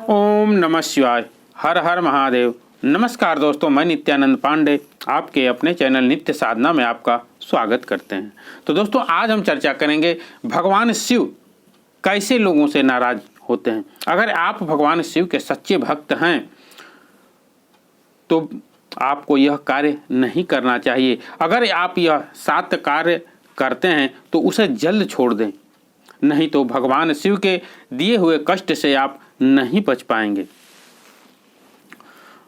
ओम नमः शिवाय। हर हर महादेव। नमस्कार दोस्तों, मैं नित्यानंद पांडे आपके अपने चैनल नित्य साधना में आपका स्वागत करते हैं। तो दोस्तों, आज हम चर्चा करेंगे भगवान शिव कैसे लोगों से नाराज होते हैं। अगर आप भगवान शिव के सच्चे भक्त हैं तो आपको यह कार्य नहीं करना चाहिए। अगर आप यह 7 कार्य करते हैं तो उसे जल्द छोड़ दें, नहीं तो भगवान शिव के दिए हुए कष्ट से आप नहीं बच पाएंगे।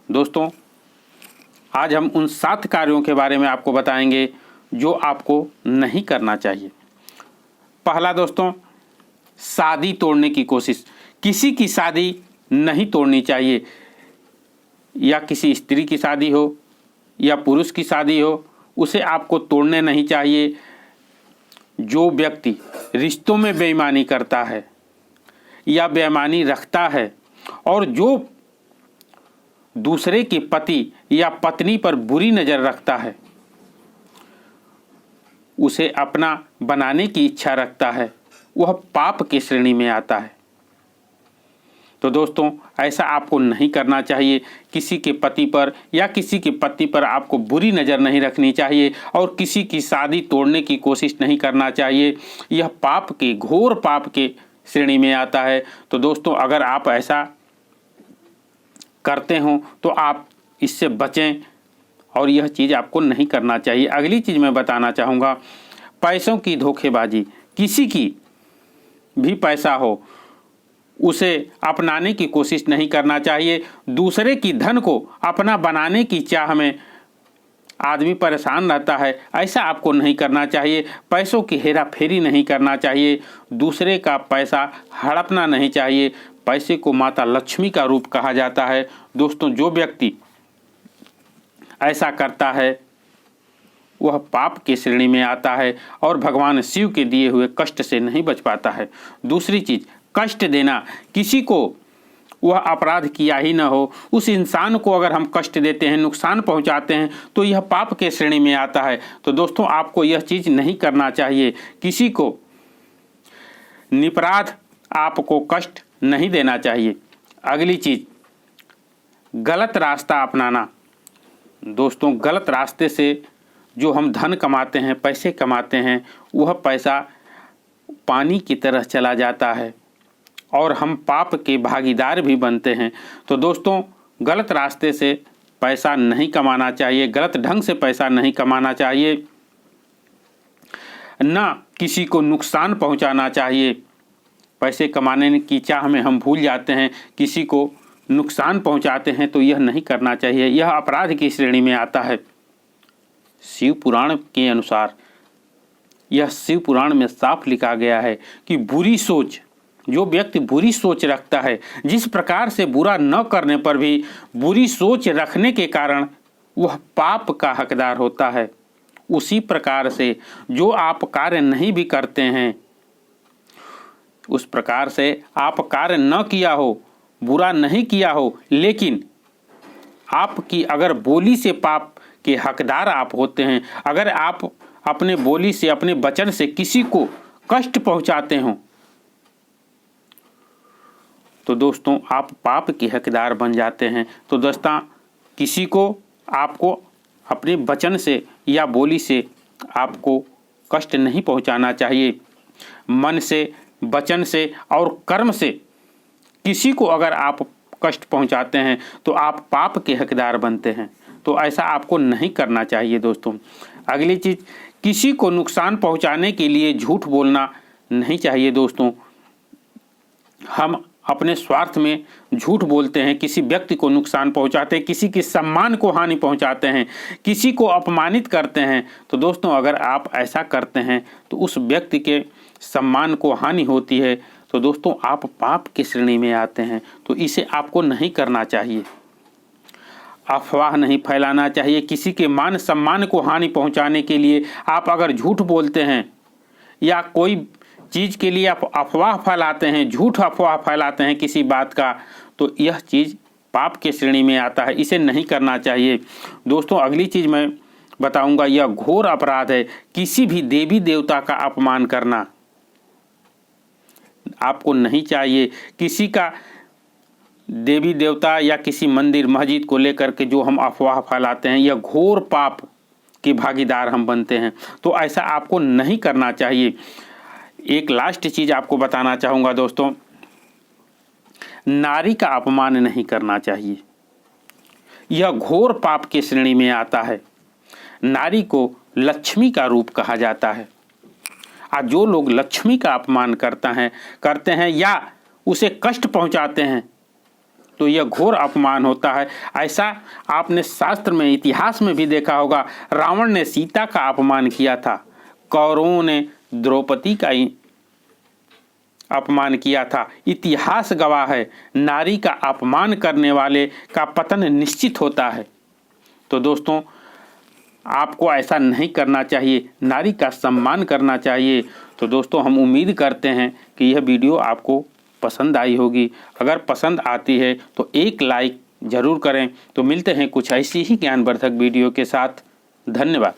दोस्तों, आज हम उन 7 कार्यों के बारे में आपको बताएंगे जो आपको नहीं करना चाहिए। पहला दोस्तों, शादी तोड़ने की कोशिश। किसी की शादी नहीं तोड़नी चाहिए, या किसी स्त्री की शादी हो या पुरुष की शादी हो, उसे आपको तोड़ने नहीं चाहिए। जो व्यक्ति रिश्तों में बेईमानी करता है या बेईमानी रखता है और जो दूसरे के पति या पत्नी पर बुरी नज़र रखता है, उसे अपना बनाने की इच्छा रखता है, वह पाप की श्रेणी में आता है। तो दोस्तों, ऐसा आपको नहीं करना चाहिए। किसी के पति पर या किसी की पत्नी पर आपको बुरी नज़र नहीं रखनी चाहिए और किसी की शादी तोड़ने की कोशिश नहीं करना चाहिए। यह पाप के, घोर पाप के श्रेणी में आता है। तो दोस्तों, अगर आप ऐसा करते हो तो आप इससे बचें और यह चीज़ आपको नहीं करना चाहिए। अगली चीज़ मैं बताना चाहूँगा, पैसों की धोखेबाजी। किसी की भी पैसा हो उसे अपनाने की कोशिश नहीं करना चाहिए। दूसरे की धन को अपना बनाने की चाह में आदमी परेशान रहता है, ऐसा आपको नहीं करना चाहिए। पैसों की हेरा फेरी नहीं करना चाहिए। दूसरे का पैसा हड़पना नहीं चाहिए। पैसे को माता लक्ष्मी का रूप कहा जाता है। दोस्तों, जो व्यक्ति ऐसा करता है वह पाप की श्रेणी में आता है और भगवान शिव के दिए हुए कष्ट से नहीं बच पाता है। दूसरी चीज़, कष्ट देना। किसी को वह अपराध किया ही न हो, उस इंसान को अगर हम कष्ट देते हैं, नुकसान पहुंचाते हैं, तो यह पाप के श्रेणी में आता है। तो दोस्तों, आपको यह चीज़ नहीं करना चाहिए। किसी को निपराध आपको कष्ट नहीं देना चाहिए। अगली चीज़, गलत रास्ता अपनाना। दोस्तों, गलत रास्ते से जो हम धन कमाते हैं, पैसे कमाते हैं, वह पैसा पानी की तरह चला जाता है और हम पाप के भागीदार भी बनते हैं। तो दोस्तों, गलत रास्ते से पैसा नहीं कमाना चाहिए, गलत ढंग से पैसा नहीं कमाना चाहिए, ना किसी को नुकसान पहुंचाना चाहिए। पैसे कमाने की चाह में हम भूल जाते हैं, किसी को नुकसान पहुंचाते हैं, तो यह नहीं करना चाहिए। यह अपराध की श्रेणी में आता है। शिव पुराण के अनुसार, यह शिव पुराण में साफ लिखा गया है कि बुरी सोच, जो व्यक्ति बुरी सोच रखता है, जिस प्रकार से बुरा न करने पर भी बुरी सोच रखने के कारण वह पाप का हकदार होता है। उसी प्रकार से जो आप कार्य नहीं भी करते हैं, उस प्रकार से आप कार्य न किया हो, बुरा नहीं किया हो, लेकिन आपकी अगर बोली से पाप के हकदार आप होते हैं, अगर आप अपने बोली से, अपने वचन से किसी को कष्ट पहुंचाते हो, तो दोस्तों आप पाप के हकदार बन जाते हैं। तो दोस्तों, किसी को आपको अपने वचन से या बोली से आपको कष्ट नहीं पहुंचाना चाहिए। मन से, वचन से और कर्म से किसी को अगर आप कष्ट पहुंचाते हैं तो आप पाप के हकदार बनते हैं। तो ऐसा आपको नहीं करना चाहिए। दोस्तों, अगली चीज़, किसी को नुकसान पहुंचाने के लिए झूठ बोलना नहीं चाहिए। दोस्तों, हम अपने स्वार्थ में झूठ बोलते हैं, किसी व्यक्ति को नुकसान पहुंचाते हैं, किसी के सम्मान को हानि पहुंचाते हैं, किसी को अपमानित करते हैं। तो दोस्तों, अगर आप ऐसा करते हैं तो उस व्यक्ति के सम्मान को हानि होती है। तो दोस्तों, आप पाप की श्रेणी में आते हैं। तो इसे आपको नहीं करना चाहिए। अफवाह नहीं फैलाना चाहिए। किसी के मान सम्मान को हानि पहुंचाने के लिए आप अगर झूठ बोलते हैं या कोई चीज़ के लिए आप अफवाह फैलाते हैं, झूठ अफवाह फैलाते हैं किसी बात का, तो यह चीज़ पाप के श्रेणी में आता है। इसे नहीं करना चाहिए। दोस्तों, अगली चीज़ मैं बताऊंगा, यह घोर अपराध है। किसी भी देवी देवता का अपमान करना आपको नहीं चाहिए। किसी का देवी देवता या किसी मंदिर मस्जिद को लेकर के जो हम अफवाह फैलाते हैं, यह घोर पाप के भागीदार हम बनते हैं। तो ऐसा आपको नहीं करना चाहिए। एक लास्ट चीज़ आपको बताना चाहूँगा दोस्तों, नारी का अपमान नहीं करना चाहिए, यह घोर पाप की श्रेणी में आता है। नारी को लक्ष्मी का रूप कहा जाता है। आज जो लोग लक्ष्मी का अपमान करते हैं या उसे कष्ट पहुंचाते हैं, तो यह घोर अपमान होता है। ऐसा आपने शास्त्र में, इतिहास में भी देखा होगा। रावण ने सीता का अपमान किया था, कौरवों ने द्रौपदी का ही अपमान किया था। इतिहास गवाह है, नारी का अपमान करने वाले का पतन निश्चित होता है। तो दोस्तों, आपको ऐसा नहीं करना चाहिए, नारी का सम्मान करना चाहिए। तो दोस्तों, हम उम्मीद करते हैं कि यह वीडियो आपको पसंद आई होगी। अगर पसंद आती है तो एक लाइक ज़रूर करें। तो मिलते हैं कुछ ऐसी ही ज्ञानवर्धक वीडियो के साथ। धन्यवाद।